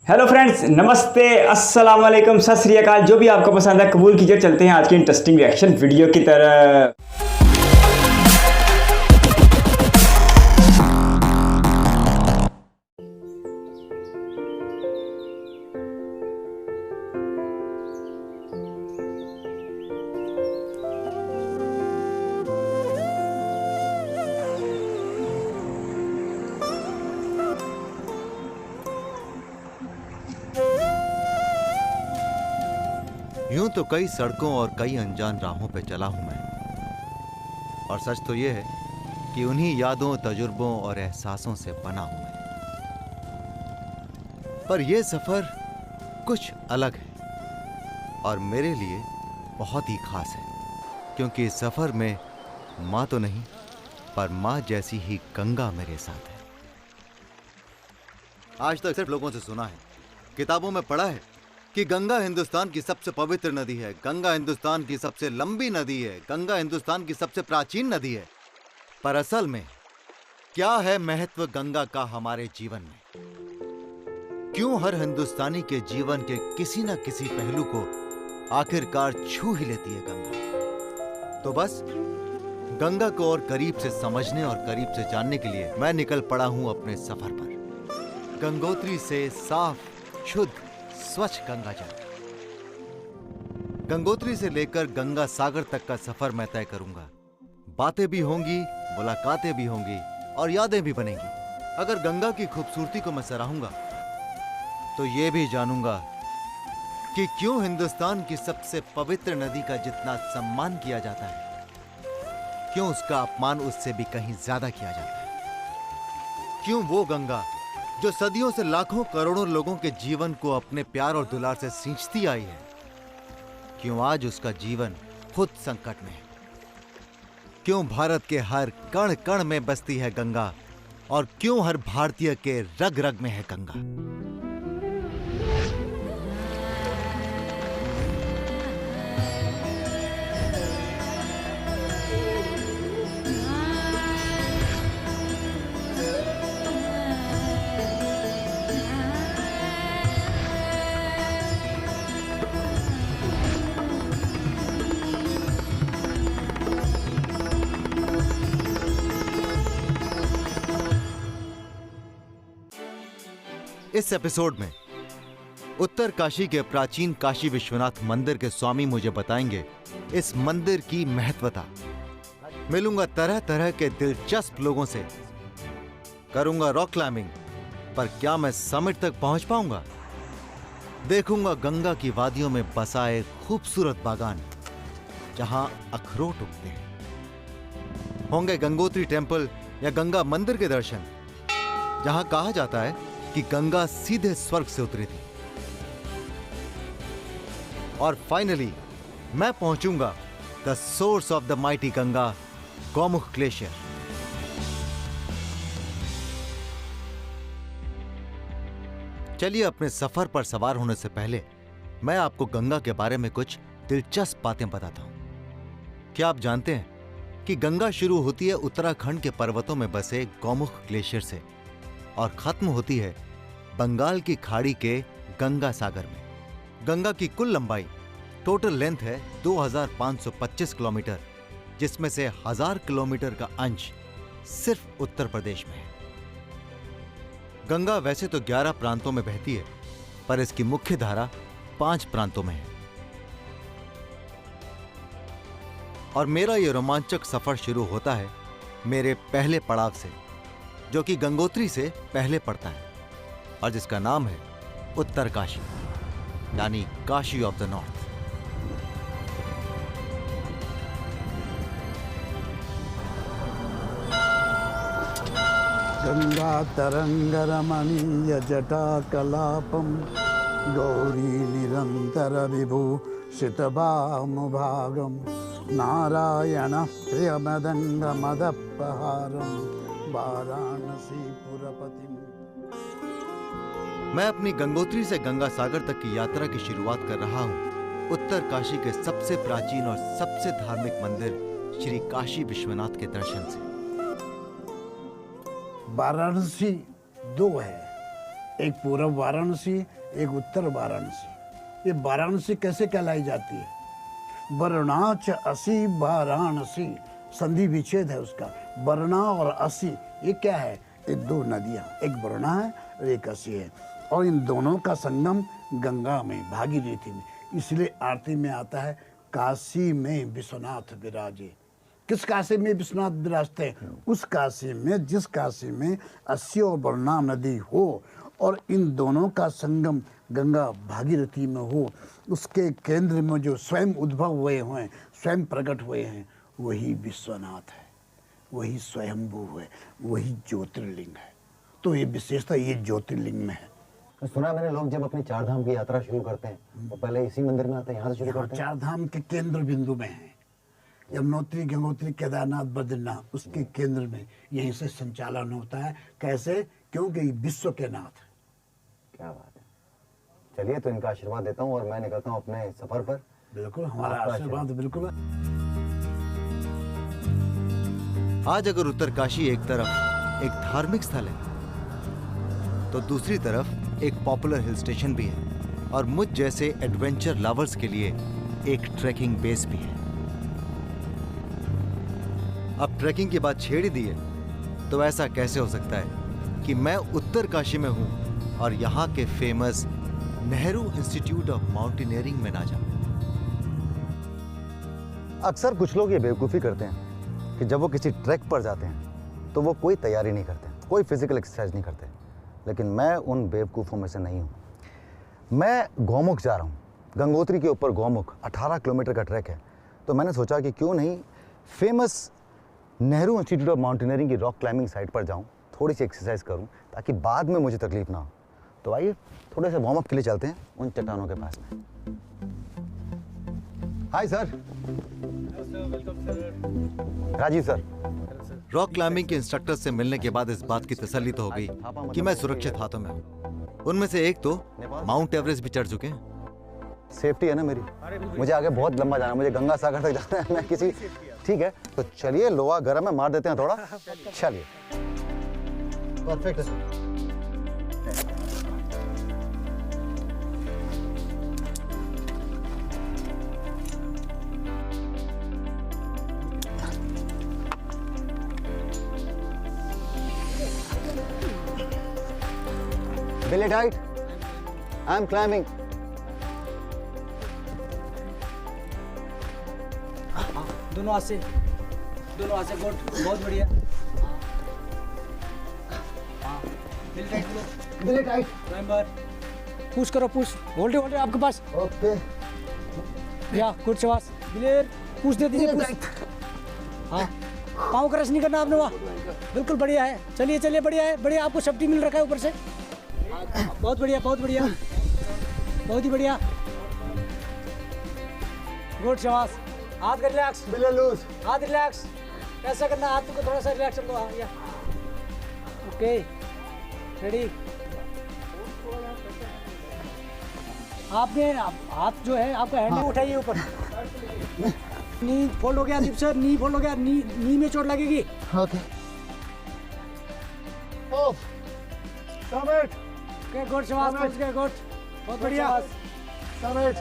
Hello friends, नमस्ते, अस्सलाम वालेकुम, सत श्री अकाल। जो भी आपको पसंद है कबूल कीजिए। चलते हैं आज की इंटरेस्टिंग रिएक्शन वीडियो की तरफ। यूं तो कई सड़कों और कई अनजान राहों पे चला हूं मैं, और सच तो यह है कि उन्हीं यादों, तजुर्बों और एहसासों से बना हूं मैं। पर यह सफर कुछ अलग है और मेरे लिए बहुत ही खास है, क्योंकि इस सफर में मां तो नहीं, पर मां जैसी ही गंगा मेरे साथ है। आज तक सिर्फ लोगों से सुना है, किताबों में पढ़ा है कि गंगा हिंदुस्तान की सबसे पवित्र नदी है, गंगा हिंदुस्तान की सबसे लंबी नदी है, गंगा हिंदुस्तान की सबसे प्राचीन नदी है। पर असल में क्या है महत्व गंगा का हमारे जीवन में? क्यों हर हिंदुस्तानी के जीवन के किसी न किसी पहलू को आखिरकार छू ही लेती है गंगा? तो बस गंगा को और करीब से समझने और करीब से जानने के लिए मैं निकल पड़ा हूं अपने सफर पर। गंगोत्री से साफ, शुद्ध, स्वच्छ गंगा जल। गंगोत्री से लेकर गंगा सागर तक का सफर मैं तय करूंगा। बातें भी होंगी, मुलाकातें भी होंगी और यादें भी बनेंगी। अगर गंगा की खूबसूरती को मैं सराहूंगा तो यह भी जानूंगा कि क्यों हिंदुस्तान की सबसे पवित्र नदी का जितना सम्मान किया जाता है, क्यों उसका अपमान उससे भी कहीं ज्यादा किया जाता है। क्यों वो गंगा जो सदियों से लाखों करोड़ों लोगों के जीवन को अपने प्यार और दुलार से सींचती आई है, क्यों आज उसका जीवन खुद संकट में है। क्यों भारत के हर कण कण में बसती है गंगा और क्यों हर भारतीय के रग रग में है गंगा। इस एपिसोड में उत्तर काशी के प्राचीन काशी विश्वनाथ मंदिर के स्वामी मुझे बताएंगे इस मंदिर की महत्वता। मिलूंगा तरह तरह के दिलचस्प लोगों से, करूंगा रॉक क्लाइंबिंग, पर क्या मैं समिट तक पहुंच पाऊंगा? देखूंगा गंगा की वादियों में बसाए खूबसूरत बागान जहां अखरोट उगते हैं। होंगे गंगोत्री टेंपल या गंगा मंदिर के दर्शन, जहां कहा जाता है कि गंगा सीधे स्वर्ग से उतरी थी। और फाइनली मैं पहुंचूंगा the source of the mighty Ganga, Gaumukh glacier. चलिए अपने सफर पर सवार होने से पहले मैं आपको गंगा के बारे में कुछ दिलचस्प बातें बताता हूं। क्या आप जानते हैं कि गंगा शुरू होती है उत्तराखंड के पर्वतों में बसे गौमुख ग्लेशियर से और खत्म होती है बंगाल की खाड़ी के गंगा सागर में। गंगा की कुल लंबाई, टोटल लेंथ है 2525 किलोमीटर, जिसमें से 1000 किलोमीटर का अंश सिर्फ उत्तर प्रदेश में है। गंगा वैसे तो 11 प्रांतों में बहती है, पर इसकी मुख्य धारा 5 प्रांतों में है। और मेरा यह रोमांचक सफर शुरू होता है मेरे पहले पड़ाव से, जो कि गंगोत्री से पहले पड़ता है और जिसका नाम है उत्तर काशी, यानी Kashi of the north. Ganga तरंग रमणीय जटा कलापम गौरी निरंतर विभूषित भागम नारायण प्रिय मदंग मदपहारम वाराणसी पुरपतिम। मैं अपनी गंगोत्री से गंगा सागर तक की यात्रा की शुरुआत कर रहा हूं उत्तर काशी के सबसे प्राचीन और सबसे धार्मिक मंदिर श्री काशी विश्वनाथ के दर्शन से। वाराणसी 2 है, एक पूर्व वाराणसी, एक उत्तर वाराणसी। ये वाराणसी कैसे कहलाई जाती है? वर्णाच असी वाराणसी, संधि विच्छेद है उसका। वर्णा और असी ये क्या है? ये दो नदियाँ, एक वर्णा है और एक असी है, और इन दोनों का संगम गंगा में, भागीरथी में। इसलिए आरती में आता है काशी में विश्वनाथ विराजे। किस काशी में विश्वनाथ विराजते हैं? उस काशी में, जिस काशी में असी और वर्णा नदी हो और इन दोनों का संगम गंगा भागीरथी में हो। उसके केंद्र में जो स्वयं उद्भव हुए हैं, स्वयं प्रकट हुए हैं, वही विश्वनाथ है, वही स्वयंभू है, वही ज्योतिर्लिंग है। तो ये विशेषता ये ज्योतिर्लिंग में है। सुना मैंने लोग जब अपनी चार धाम की यात्रा शुरू करते हैं तो पहले इसी मंदिर में आते हैं, यहाँ से शुरू करते हैं। चार धाम के केंद्र बिंदु में है, यमुनोत्री, गंगोत्री, केदारनाथ, बद्रीनाथ, उसके केंद्र में यहीं से संचालन होता है। कैसे? क्योंकि विश्व के नाथ। क्या बात है। चलिए तो इनका आशीर्वाद देता हूँ और मैं निकलता हूँ अपने सफर पर। बिल्कुल, हमारा आशीर्वाद बिल्कुल। आज अगर उत्तरकाशी एक तरफ एक धार्मिक स्थल है तो दूसरी तरफ एक पॉपुलर हिल स्टेशन भी है और मुझ जैसे एडवेंचर लवर्स के लिए एक ट्रैकिंग बेस भी है। अब ट्रैकिंग की बात छेड़ ही दी है तो ऐसा कैसे हो सकता है कि मैं उत्तरकाशी में हूं और यहां के famous Nehru institute of mountaineering में ना जाऊं। अक्सर कुछ लोग ये बेवकूफ़ी करते हैं कि जब वो किसी ट्रैक पर जाते हैं तो वो कोई तैयारी नहीं करते, कोई फिजिकल एक्सरसाइज नहीं करते। लेकिन मैं उन बेवकूफ़ों में से नहीं हूँ। मैं गौमुख जा रहा हूँ, गंगोत्री के ऊपर गौमुख 18 किलोमीटर का ट्रैक है। तो मैंने सोचा कि क्यों नहीं famous Nehru institute of mountaineering की रॉक क्लाइंबिंग साइट पर जाऊँ, थोड़ी सी एक्सरसाइज करूँ ताकि बाद में मुझे तकलीफ ना हो। तो आइए थोड़े से वार्म अप के लिए चलते हैं उन चट्टानों के पास में। Hi sir. Rajiv sir. Rock climbing के इंस्ट्रक्टर से मिलने के बाद इस बात की तसल्ली तो हो गई कि मैं सुरक्षित हाथों में हूँ। उनमें से एक तो माउंट एवरेस्ट भी चढ़ चुके हैं। सेफ्टी है ना मेरी? मुझे आगे बहुत लंबा जाना है, मुझे गंगा सागर तक जाना है। मैं किसी ठीक है तो चलिए लोहा गर्म है, मार देते हैं थोड़ा। चलिए परफेक्ट है। Belly tight. I'm climbing. दोनों हाथ से गुड, बहुत बढ़िया। Belly tight. क्लाइंबर पुश करो, पुश होल्ड आपके पास। ओके या गुड शाबाश। क्लियर, पुश दे दीजिए, पुश। हाँ, पाँव क्रश नहीं करना आपने, वहाँ बिल्कुल बढ़िया है। चलिए चलिए, बढ़िया है, बढ़िया। आपको सेफ्टी मिल रखा है ऊपर से। बहुत बढ़िया, बहुत बढ़िया, बहुत ही बढ़िया। गुड शाबाश। हाथ कर रिलैक्स, बिल्कुल लूज। हाथ रिलैक्स। कैसा करना, हाथ को थोड़ा सा रिलैक्स दो। हाँ, या ओके, रेडी। आपने हाथ जो है आपका हैंड उठाइए ऊपर। नी फोल्ड हो गया दीप सर, नी फोल्ड हो गया, नी में चोट लगेगी। Okay of submit. Okay good शाबाश, पहुंच गए, गुड, बहुत बढ़िया। सबमिट।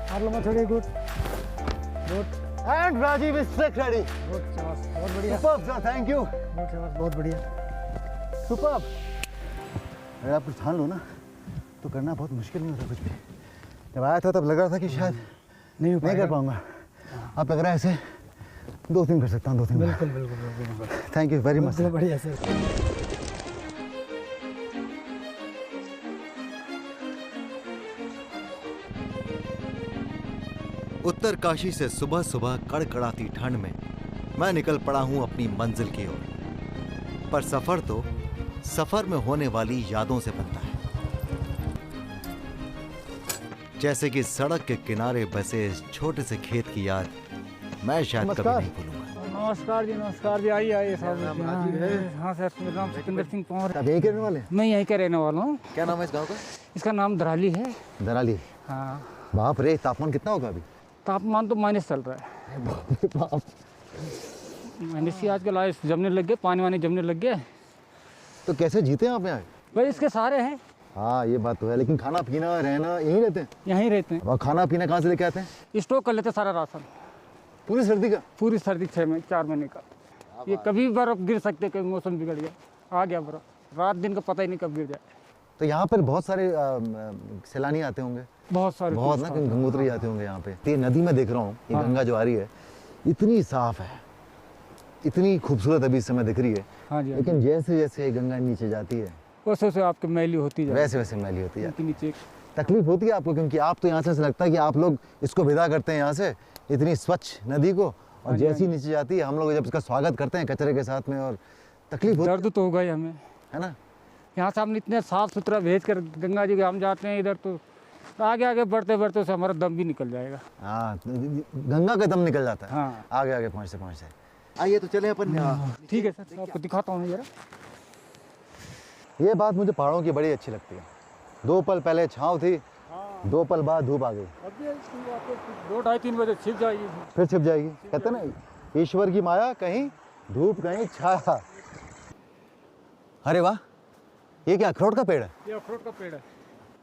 मार लो, मैं थोड़ी। Good good and Rajiv is sick ready. Good शाबाश, बहुत बढ़िया। Superb sir, thank you. Good शाबाश, बहुत बढ़िया। सुपर्ब। अगर आप कुछ ठान लो ना तो करना बहुत मुश्किल नहीं होता कुछ भी। जब आया था तब लग रहा था कि शायद नहीं कर पाऊंगा। अब लग रहा है ऐसे 2-3 कर सकता हूँ, 2-3। बिल्कुल बिल्कुल बिल्कुल। Thank you very much. बढ़िया सर। उत्तरकाशी से सुबह सुबह कड़कड़ाती ठंड में मैं निकल पड़ा हूं अपनी मंजिल की ओर। पर सफर तो सफर में होने वाली यादों से बनता है। जैसे कि सड़क के किनारे बसे इस छोटे से खेत की याद मैं शायद कभी नमस्कार। नहीं भूलूंगा। नमस्कार जी आइए साहब। हाँ सर, मेरा नाम सतेंद्र सिंह पंवार। आप यहीं के रहने वाले हैं? मैं यहीं का रहने वाला हूँ। क्या नाम है इस गांव का? इसका नाम दराली है। दराली। हाँ, बाप रे, तापमान कितना होगा अभी? तापमान तो माइनस चल रहा है। बाप। माइनस ही आजकल आए जमने लग गए, पानी वानी जमने लग गए। तो कैसे जीते हैं आप यहाँ? भाई इसके सारे हैं, हाँ ये बात तो है, लेकिन खाना पीना रहना यहीं रहते हैं? यहीं रहते हैं। और खाना पीना कहाँ से लेके आते हैं? स्टॉक कर लेते सारा राशन, पूरी सर्दी का? पूरी सर्दी 4 महीने का। ये कभी बर्फ गिर सकते, कभी मौसम बिगड़ गया, आ गया बर्फ, रात दिन का पता ही नहीं कब गिर जाए। तो यहाँ पर बहुत सारे सैलानी आते होंगे? बहुत सारे बहुत ना, कहीं गंगोत्री आते होंगे यहाँ पे। तो ये नदी में देख रहा हूँ, ये गंगा जो आ रही है इतनी साफ है, इतनी खूबसूरत अभी इस समय दिख रही है। हाँ जी, लेकिन जैसे जैसे गंगा नीचे जाती है वैसे वैसे आपकी मैली होती जाए, वैसे वैसे मैली होती है। उनके नीचे। तकलीफ होती है आपको, क्योंकि आप तो यहाँ से ऐसा लगता है कि आप लोग इसको विदा करते हैं यहाँ से, इतनी स्वच्छ नदी को, और जैसे ही नीचे जाती है हम लोग जब इसका स्वागत करते हैं कचरे के साथ में, और तकलीफ होती दर्द तो होगा ही हमें, है ना। यहाँ से हमने इतने साफ सुथरा भेज कर गंगा जी के हम जाते हैं, इधर तो आगे आगे बढ़ते बढ़ते से हमारा दम भी निकल जाएगा। हाँ, गंगा का दम निकल जाता है। हाँ, आगे आगे पहुँचते पहुँचते। आइए तो चले अपन। ठीक है सर, आपको दिखाता हूँ जरा। ये बात मुझे पहाड़ों की बड़ी अच्छी लगती है। 2 पल पहले छाँव थी, 2 पल बाद धूप आ गई, अभी 2-2:30-3 बजे छिप जाएगी। फिर छिप जाएगी। कहते ना, ईश्वर की माया, कहीं धूप कहीं छाया। अरे वाह, ये क्या अखरोट का पेड़ है? ये अखरोट का पेड़ है,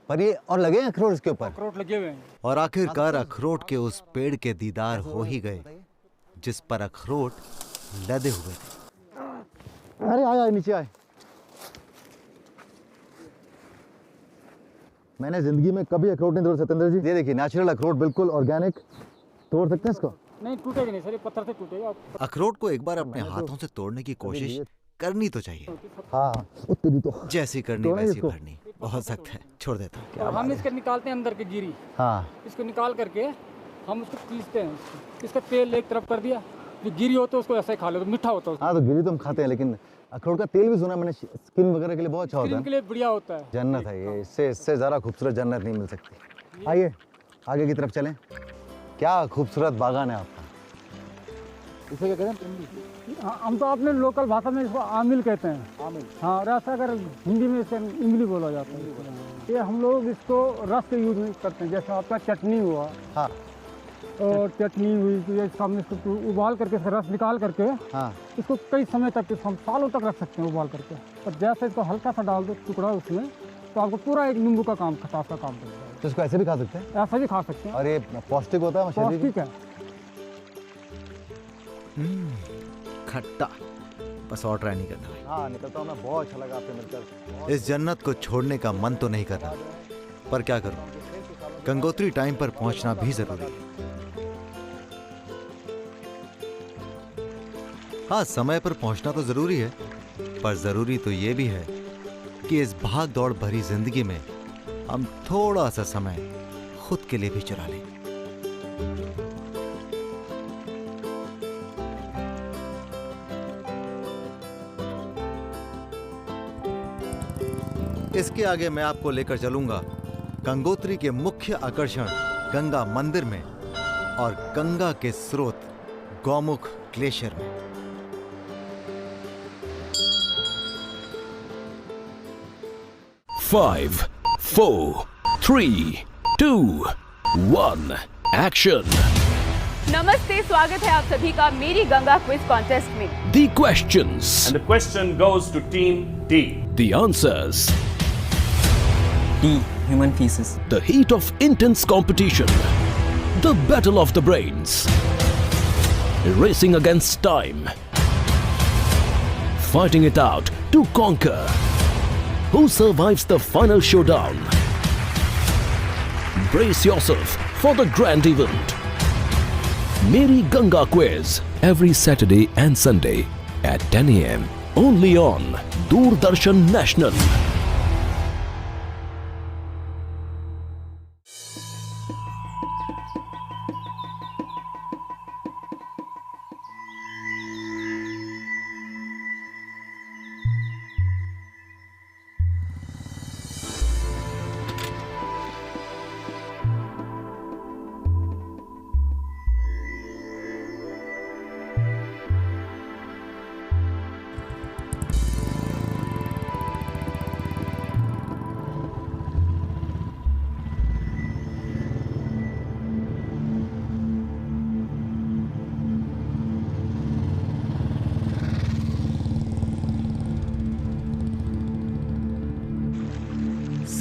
पर ये और लगे हैं अखरोट इसके ऊपर? अखरोट लगे हुए हैं। और आखिरकार अखरोट के उस पेड़ के दीदार हो ही गए जिस पर अखरोट लदे हुए थे। अरे आए नीचे आए। मैंने जिंदगी में कभी अखरोट नहीं तोड़ सतेंद्र जी। ये देखिए, नेचुरल अखरोट, बिल्कुल ऑर्गेनिक। तोड़ सकते हैं इसको? नहीं टूटेगा नहीं सर, ये पत्थर से टूटेगा। अखरोट को एक बार अपने हाथों से तोड़ने की कोशिश करनी तो चाहिए। हाँ, उतनी तो। जैसी करनी तोड़ें वैसी इसको। भरनी। बहुत सख्त है, छोड़ देता हूँ। और हम इसके निकालते हैं अंदर की गिरी, हाँ, इसको निकाल करके हम उसको पीसते हैं। इसका तेल एक तरफ कर दिया, जो गिरी होता है उसको ऐसे ही खा लो, तो मीठा होता है। हाँ तो गिरी तो हम खाते हैं, लेकिन अखरोट का तेल भी सुना मैंने, स्किन वगैरह के लिए बहुत अच्छा होता स्किन है। के लिए बढ़िया होता है। जन्नत है ये, इससे ज़्यादा खूबसूरत जन्नत नहीं मिल सकती। आइए आगे की तरफ चलें। क्या खूबसूरत बागान है आपका। इसे क्या कहते हैं? हाँ, हम तो अपने लोकल भाषा में इसको आमिल कहते हैं। आमिल, हाँ, रस अगर हिंदी में इसका इमली बोला जाता है। ये हम लोग इसको रस के यूज में करते हैं, जैसे आपका चटनी हुआ, हाँ और चटनी हुई तो ये सामने इसको उबाल करके इसका रस निकाल करके हाँ। इसको कई समय तक, इसको हम सालों तक रख सकते हैं उबाल करके। और जैसे इसको हल्का सा डाल दो टुकड़ा उसमें, तो आपको पूरा एक नींबू का काम, खटास का काम करता है। तो इसको ऐसे भी खा सकते हैं? ऐसा भी खा सकते हैं, और ये पौष्टिक होता है शरीर के? पौष्टिक है। खट्टा, बस और ट्राई नहीं करना भाई। हाँ, निकलता हूँ मैं। बहुत अच्छा लगा आपसे मिलकर। इस जन्नत को छोड़ने का मन तो नहीं कर रहा, पर क्या करूं, गंगोत्री टाइम पर पहुंचना भी जरूरी है। हाँ, समय पर पहुंचना तो जरूरी है, पर जरूरी तो ये भी है कि इस भाग दौड़ भरी जिंदगी में हम थोड़ा सा समय खुद के लिए भी चुरा लें। इसके आगे मैं आपको लेकर चलूंगा गंगोत्री के मुख्य आकर्षण गंगा मंदिर में और गंगा के स्रोत गौमुख ग्लेशियर में। Five, 4, 3, 2, 1, action! नमस्ते, स्वागत है आप सभी का मेरी गंगा क्विज कॉन्टेस्ट में। The questions, And the question goes to Team D. the answers, D. Human feces. the heat of intense competition, the battle of the brains, racing against time, fighting it out to conquer. Who survives the final showdown? Brace yourself for the grand event. Meri Ganga Quiz every Saturday and Sunday at 10 a.m. only on Doordarshan National.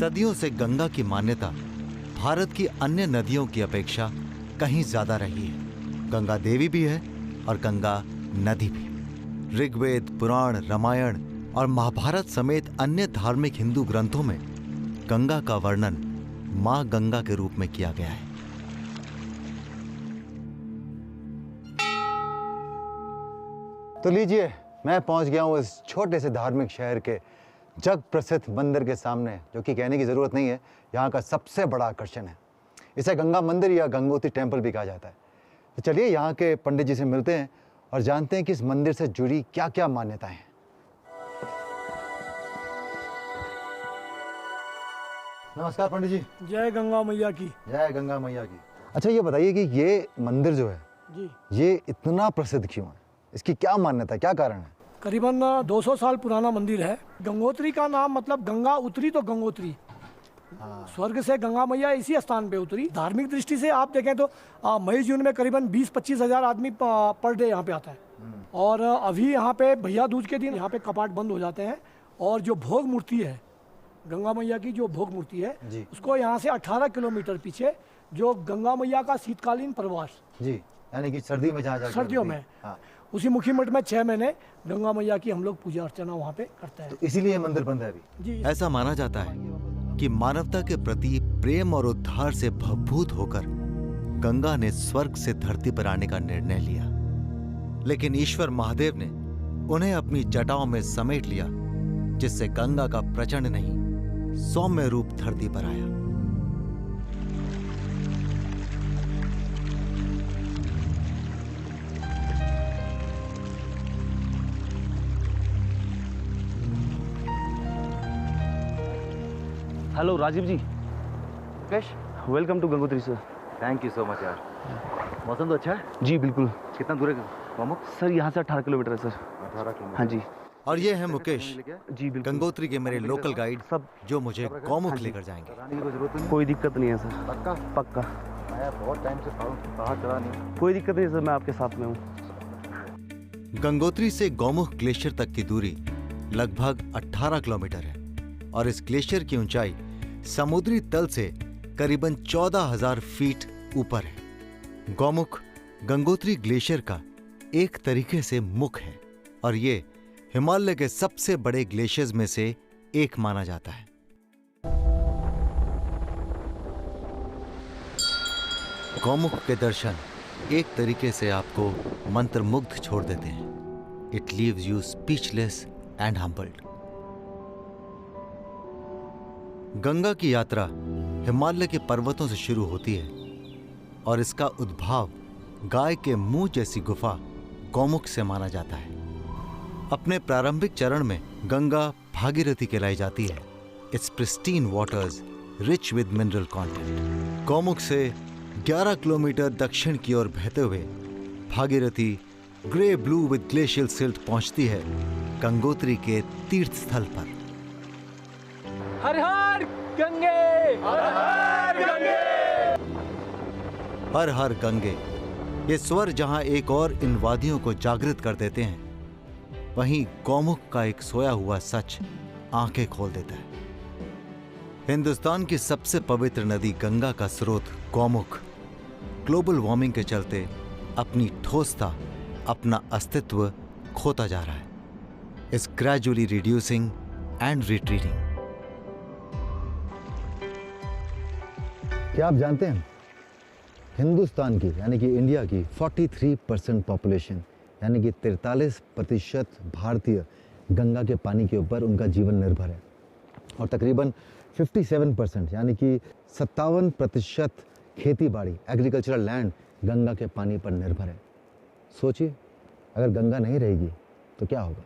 सदियों से गंगा की मान्यता भारत की अन्य नदियों की अपेक्षा कहीं ज्यादा रही है। गंगा देवी भी है और गंगा नदी भी। ऋग्वेद, पुराण, रामायण और महाभारत समेत अन्य धार्मिक हिंदू ग्रंथों में गंगा का वर्णन मां गंगा के रूप में किया गया है। तो लीजिए, मैं पहुंच गया हूं इस छोटे से धार्मिक शहर के जग प्रसिद्ध मंदिर के सामने, जो कि कहने की ज़रूरत नहीं है, यहाँ का सबसे बड़ा आकर्षण है। इसे गंगा मंदिर या गंगोत्री टेम्पल भी कहा जाता है। तो चलिए यहाँ के पंडित जी से मिलते हैं और जानते हैं कि इस मंदिर से जुड़ी क्या क्या मान्यताएं हैं। नमस्कार पंडित जी। जय गंगा मैया की। जय गंगा मैया की। अच्छा, ये बताइए कि ये मंदिर जो है जी, ये इतना प्रसिद्ध क्यों है? इसकी क्या मान्यता है, क्या कारण है? करीबन 200 साल पुराना मंदिर है। गंगोत्री का नाम मतलब गंगा उतरी तो गंगोत्री, स्वर्ग से गंगा मैया इसी स्थान पे उतरी। धार्मिक दृष्टि से आप देखें तो मई जून में करीबन 20-25 हज़ार आदमी पर डे यहाँ पे आता है। और अभी यहाँ पे भैया दूज के दिन यहाँ पे कपाट बंद हो जाते हैं। और जो भोग मूर्ति है गंगा मैया की, जो भोग मूर्ति है उसको यहाँ से 18 किलोमीटर पीछे जो गंगा मैया का शीतकालीन प्रवास जी, यानी कि सर्दी में जहाँ सर्दियों में उसी मुखी मठ में 6 महीने गंगा मैया की हम लोग पूजा अर्चना वहाँ पे करते हैं। तो इसीलिए मंदिर बंद है अभी जी। ऐसा माना जाता है कि मानवता के प्रति प्रेम और उद्धार से भवभूत होकर गंगा ने स्वर्ग से धरती पर आने का निर्णय लिया, लेकिन ईश्वर महादेव ने उन्हें अपनी जटाओं में समेट लिया, जिससे गंगा का प्रचंड नहीं सौम्य रूप धरती पर आया। हेलो राजीव जी। कैश, welcome to Gangotri sir. Thank you so much यार। मौसम तो अच्छा है। जी बिल्कुल। कितना दूर है गोमुख? सर यहाँ से 18 किलोमीटर है सर। 18 किलोमीटर। हाँ जी। और ये है मुकेश, जी बिल्कुल। गंगोत्री के मेरे लोकल गाइड, सब जो मुझे गौमुख लेकर जाएंगे। कोई दिक्कत नहीं है सर। पक्का? पक्का। मैं बहुत टाइम से पहाड़ चढ़ा नहीं। कोई दिक्कत नहीं है सर, मैं आपके साथ में हूँ। गंगोत्री से गौमुख ग्लेशियर तक की दूरी लगभग 18 किलोमीटर है और इस ग्लेशियर की ऊंचाई समुद्री तल से करीबन 14,000 फीट ऊपर है। गौमुख गंगोत्री ग्लेशियर का एक तरीके से मुख है और ये हिमालय के सबसे बड़े ग्लेशियर्स में से एक माना जाता है। गौमुख के दर्शन एक तरीके से आपको मंत्रमुग्ध छोड़ देते हैं। It leaves you speechless and humbled. Ganga की यात्रा हिमालय के पर्वतों से शुरू होती है और इसका उद्भव गाय के मुंह जैसी गुफा गौमुख से माना जाता है। अपने प्रारंभिक चरण में गंगा भागीरथी कहलाई जाती है। It's pristine waters rich with mineral content. Gaumukh से 11 किलोमीटर दक्षिण की ओर बहते हुए Bhagirathi grey blue with glacial silt पहुंचती है गंगोत्री के तीर्थ स्थल पर। हर हर गंगे, हर हर गंगे, हर हर गंगे, ये स्वर जहां एक और इन वादियों को जागृत कर देते हैं, वहीं गौमुख का एक सोया हुआ सच आंखें खोल देता है। हिंदुस्तान की सबसे पवित्र नदी गंगा का स्रोत गौमुख ग्लोबल वार्मिंग के चलते अपनी ठोसता, अपना अस्तित्व खोता जा रहा है। It's gradually reducing and retreating. क्या आप जानते हैं हिंदुस्तान की यानी कि इंडिया की 43% पॉपुलेशन यानी कि 43% भारतीय गंगा के पानी के ऊपर उनका जीवन निर्भर है और तकरीबन 57% यानी कि 57% खेती बाड़ी एग्रीकल्चरल लैंड गंगा के पानी पर निर्भर है। सोचिए, अगर गंगा नहीं रहेगी तो क्या होगा?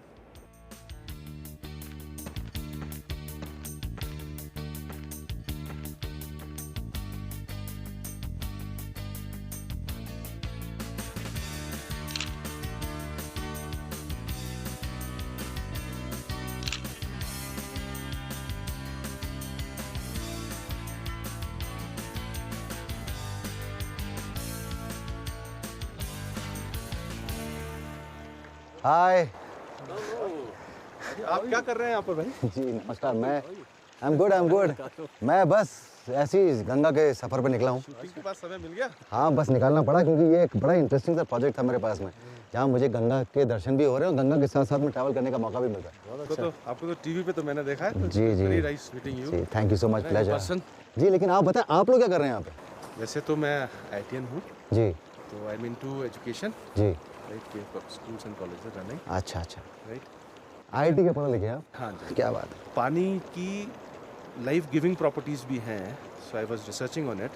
हाय। आप क्या कर रहे हैं यहाँ पर भाई? जी नमस्कार, मैं आई एम गुड। मैं बस ऐसे ही गंगा के सफ़र पे निकला हूँ। के पास समय मिल गया। हाँ, बस निकालना पड़ा क्योंकि ये एक बड़ा इंटरेस्टिंग सा प्रोजेक्ट था मेरे पास में, जहाँ मुझे गंगा के दर्शन भी हो रहे हैं और गंगा के साथ साथ में ट्रैवल करने का मौका भी मिल रहा है। आपको तो टीवी पे तो मैंने देखा है। जी Very nice meeting you. जी, thank you so much, pleasure. person. जी, लेकिन आप बताएं, आप लोग क्या कर रहे हैं यहाँ पे? वैसे तो मैं ITN हूँ, जी तो आई मीन टू एजुकेशन, जी, right, schools and colleges running, अच्छा, राइट। IIT के पढ़े लिखे आप? हाँ जी। क्या बात है। पानी की लाइफ गिविंग प्रॉपर्टीज भी हैं, so I was researching on it.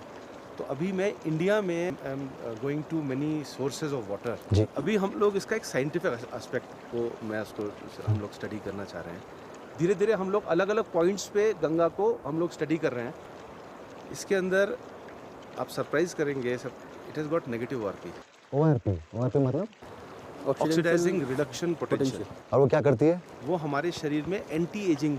तो अभी मैं इंडिया में I am going to many sources of water. जी। अभी हम लोग इसका एक साइंटिफिक एस्पेक्ट को हम लोग स्टडी करना चाह रहे हैं। धीरे धीरे हम लोग अलग अलग पॉइंट्स पे गंगा को हम लोग स्टडी कर रहे हैं। इसके अंदर आप सरप्राइज करेंगे सब, it has got negative ORP मतलब? Oxidising reduction potential. और वो क्या करती है? वो हमारे शरीर में एंटी एजिंग,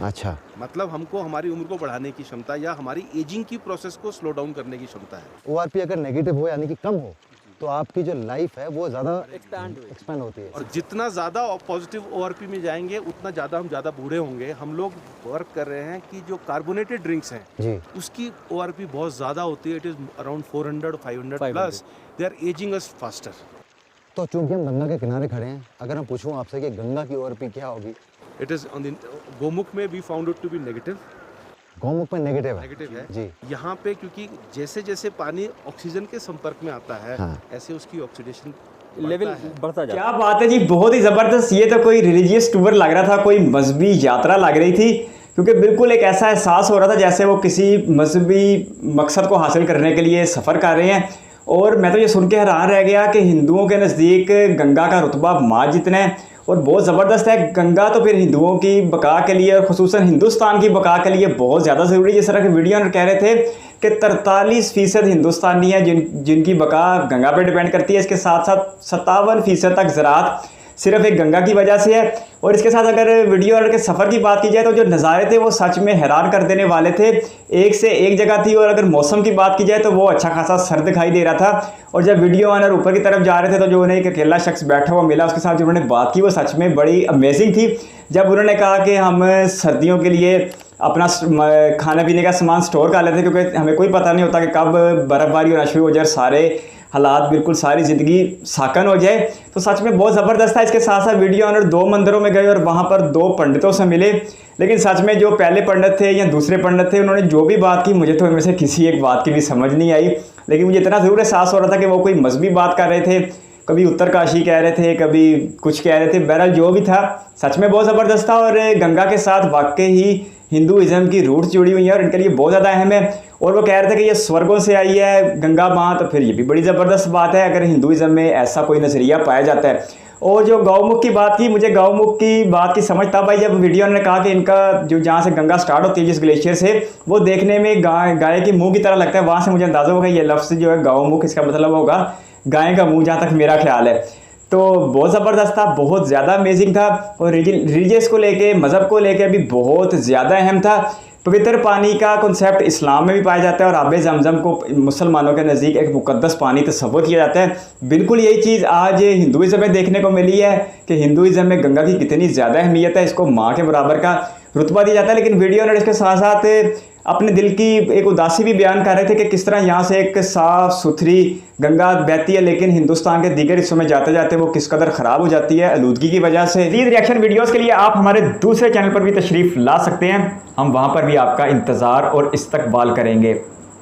अच्छा, मतलब हमको हमारी उम्र को बढ़ाने की क्षमता या हमारी एजिंग की प्रोसेस को स्लो डाउन करने की क्षमता है। ORP अगर नेगेटिव हो यानी कि कम हो तो आपकी जो लाइफ है वो ज़्यादा एक्सपैंड होती है। और जितना ज़्यादा पॉजिटिव ORP में जाएंगे उतना ज़्यादा हम ज़्यादा बूढ़े होंगे। हम लोग वर्क कर रहे हैं कि जो कार्बोनेटेड ड्रिंक्स हैं जी, उसकी ORP बहुत ज़्यादा होती है। It is around 400-500 plus. They are ageing us faster. तो चूंकि हम गंगा के किनारे खड़े हैं, अगर हम पूछूं आपसे कि गंगा की ORP क्या होगी? It is on the Gomukh में we found it to be negative. Gaumukh में नेगेटिव है जी। यहाँ पे क्योंकि जैसे जैसे पानी ऑक्सीजन के संपर्क में आता है, हाँ। ऐसे उसकी ऑक्सीडेशन लेवल बढ़ता जाता है। क्या बात है जी, बहुत ही ज़बरदस्त। ये तो कोई रिलीजियस टूर लग रहा था, कोई मजहबी यात्रा लग रही थी, क्योंकि बिल्कुल एक ऐसा एहसास हो रहा था जैसे वो किसी मजहबी मकसद को हासिल करने के लिए सफ़र कर रहे हैं। और मैं तो ये सुन के हैरान रह गया कि हिंदुओं के नज़दीक गंगा का रुतबा माँ जितना है और बहुत ज़बरदस्त है। गंगा तो फिर हिंदुओं की बका के लिए और ख़ुसूसन हिंदुस्तान की बका के लिए बहुत ज़्यादा ज़रूरी है। जिस तरह की वीडियो में कह रहे थे कि 43% हिंदुस्तानी हैं जिनकी बका गंगा पर डिपेंड करती है। इसके साथ साथ 57% तक ज़राअत सिर्फ एक गंगा की वजह से है। और इसके साथ अगर वीडियो के सफ़र की बात की जाए तो जो नज़ारे थे वो सच में हैरान कर देने वाले थे। एक से एक जगह थी। और अगर मौसम की बात की जाए तो वो अच्छा खासा सर्द दिखाई दे रहा था। और जब वीडियो ऑनर ऊपर की तरफ जा रहे थे तो जो उन्हें एक अकेला शख्स बैठा हुआ मिला, उसके साथ जो उन्होंने बात की वो सच में बड़ी अमेजिंग थी। जब उन्होंने कहा कि हम सर्दियों के लिए अपना खाने पीने का सामान स्टोर कर लेते हैं क्योंकि हमें कोई पता नहीं होता कि कब बर्फ़बारी होना शुरू हो जाए, सारे हालात बिल्कुल सारी ज़िंदगी साकन हो जाए। तो सच में बहुत ज़बरदस्त था। इसके साथ साथ वीडियो ऑनर 2 मंदिरों में गए और वहाँ पर 2 पंडितों से मिले। लेकिन सच में जो पहले पंडित थे या दूसरे पंडित थे, उन्होंने जो भी बात की मुझे तो इनमें से किसी एक बात की भी समझ नहीं आई। लेकिन मुझे इतना ज़रूर एहसास हो रहा था कि वो कोई मजहबी बात कर रहे थे, कभी उत्तरकाशी कह रहे थे, कभी कुछ कह रहे थे। बहरहाल जो भी था सच में बहुत ज़बरदस्त था। और गंगा के साथ वाकई ही हिंदुज़म की रूट्स जुड़ी हुई हैं और इनके लिए बहुत ज़्यादा अहम है। और वो कह रहे थे कि ये स्वर्गों से आई है गंगा माँ, तो फिर ये भी बड़ी ज़बरदस्त बात है अगर हिंदुज़म में ऐसा कोई नज़रिया पाया जाता है। और जो गौमुख की बात की, मुझे गौमुख की बात की समझ तब आई जब वीडियो ने कहा कि इनका जो जहाँ से गंगा स्टार्ट होती है जिस ग्लेशियर से, वो देखने में गाय की मुँह की तरह लगता है। वहाँ से मुझे अंदाज़ा होगा ये लफ्ज़ जो है गौमुख, इसका मतलब होगा गाय का मुँह, जहाँ तक मेरा ख्याल है। तो बहुत ज़बरदस्त था, बहुत ज़्यादा अमेजिंग था। और रिलीजियस को लेके, मज़हब को लेके भी बहुत ज़्यादा अहम था। पवित्र पानी का कॉन्सेप्ट इस्लाम में भी पाया जाता है और आब ज़मज़म को मुसलमानों के नज़दीक एक मुक़द्दस पानी तस्वर किया जाता है। बिल्कुल यही चीज़ आज हिंदुइज़म में देखने को मिली है कि हिंदुइज़म में गंगा की कितनी ज़्यादा अहमियत है, इसको माँ के बराबर का रुतबा दिया जाता है। लेकिन वीडियो ने इसके साथ साथ अपने दिल की एक उदासी भी बयान कर रहे थे कि किस तरह यहाँ से एक साफ़ सुथरी गंगा बहती है, लेकिन हिंदुस्तान के दीगर हिस्सों में जाते जाते वो किस कदर ख़राब हो जाती है आलूदगी की वजह से। मज़ीद रिएक्शन वीडियोस के लिए आप हमारे दूसरे चैनल पर भी तशरीफ़ ला सकते हैं, हम वहाँ पर भी आपका इंतज़ार और इस्तकबाल करेंगे।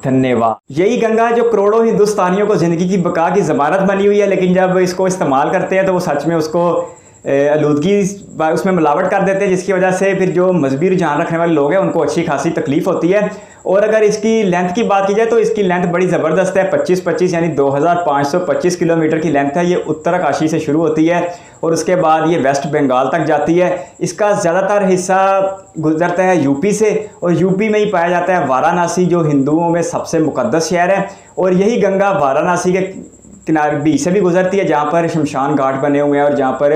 धन्यवाद। यही गंगा जो करोड़ों हिंदुस्तानियों को ज़िंदगी की बका की ज़मानत बनी हुई है, लेकिन जब इसको इस्तेमाल करते हैं तो वो सच में उसको आलूदगी उसमें मिलावट कर देते हैं, जिसकी वजह से फिर जो मजहबी रुझान रखने वाले लोग हैं उनको अच्छी खासी तकलीफ़ होती है। और अगर इसकी लेंथ की बात की जाए तो इसकी लेंथ बड़ी ज़बरदस्त है, 25-25 यानी 2525 किलोमीटर की लेंथ है। ये उत्तरकाशी से शुरू होती है और उसके बाद ये वेस्ट बंगाल तक जाती है। इसका ज़्यादातर हिस्सा गुजरता है यूपी से और यूपी में ही पाया जाता है वाराणसी, जो हिंदुओं में सबसे मुक़द्दस शहर है। और यही गंगा वाराणसी के किनारे बीच से भी गुजरती है, जहाँ पर शमशान घाट बने हुए हैं और जहाँ पर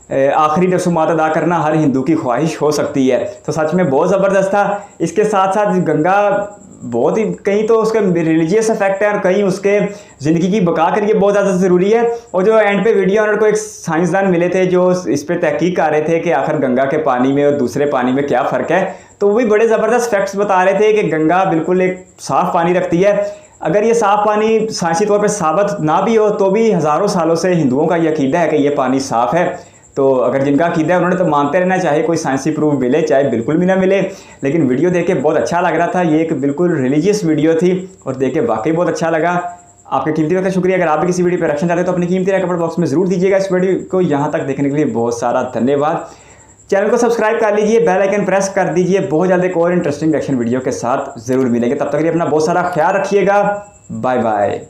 आखिरी रसूमात अदा करना हर हिंदू की ख्वाहिश हो सकती है। तो सच में बहुत ज़बरदस्त था। इसके साथ साथ गंगा बहुत ही, कहीं तो उसके रिलीजियस इफेक्ट है और कहीं उसके ज़िंदगी की बका के लिए बहुत ज़्यादा ज़रूरी है। और जो एंड पे वीडियो ऑनर को एक साइंसदान मिले थे जो इस पर तहकीक कर रहे थे कि आखिर गंगा के पानी में और दूसरे पानी में क्या फ़र्क है, तो वो भी बड़े ज़बरदस्त फैक्ट्स बता रहे थे कि गंगा बिल्कुल एक साफ़ पानी रखती है। अगर ये साफ़ पानी साइंसी तौर पे साबित ना भी हो तो भी हज़ारों सालों से हिंदुओं का ये अकीदा है कि ये पानी साफ़ है। तो अगर जिनका अकीदा है उन्होंने तो मानते रहना, चाहे कोई साइंसी प्रूफ मिले चाहे बिल्कुल भी ना मिले। लेकिन वीडियो देख के बहुत अच्छा लग रहा था, ये एक बिल्कुल रिलीजियस वीडियो थी और देख के वाकई बहुत अच्छा लगा। आपके कीमती वक्त का शुक्रिया। अगर आप भी किसी वीडियो पर रिएक्शन चाहते हैं तो अपनी कीमती राय कमेंट बॉक्स में ज़रूर दीजिएगा। इस वीडियो को यहाँ तक देखने के लिए बहुत सारा धन्यवाद। चैनल को सब्सक्राइब कर लीजिए, बेल आइकन प्रेस कर दीजिए। बहुत जल्द एक और इंटरेस्टिंग रिएक्शन वीडियो के साथ ज़रूर मिलेंगे। तब तक के लिए अपना बहुत सारा ख्याल रखिएगा। Bye bye.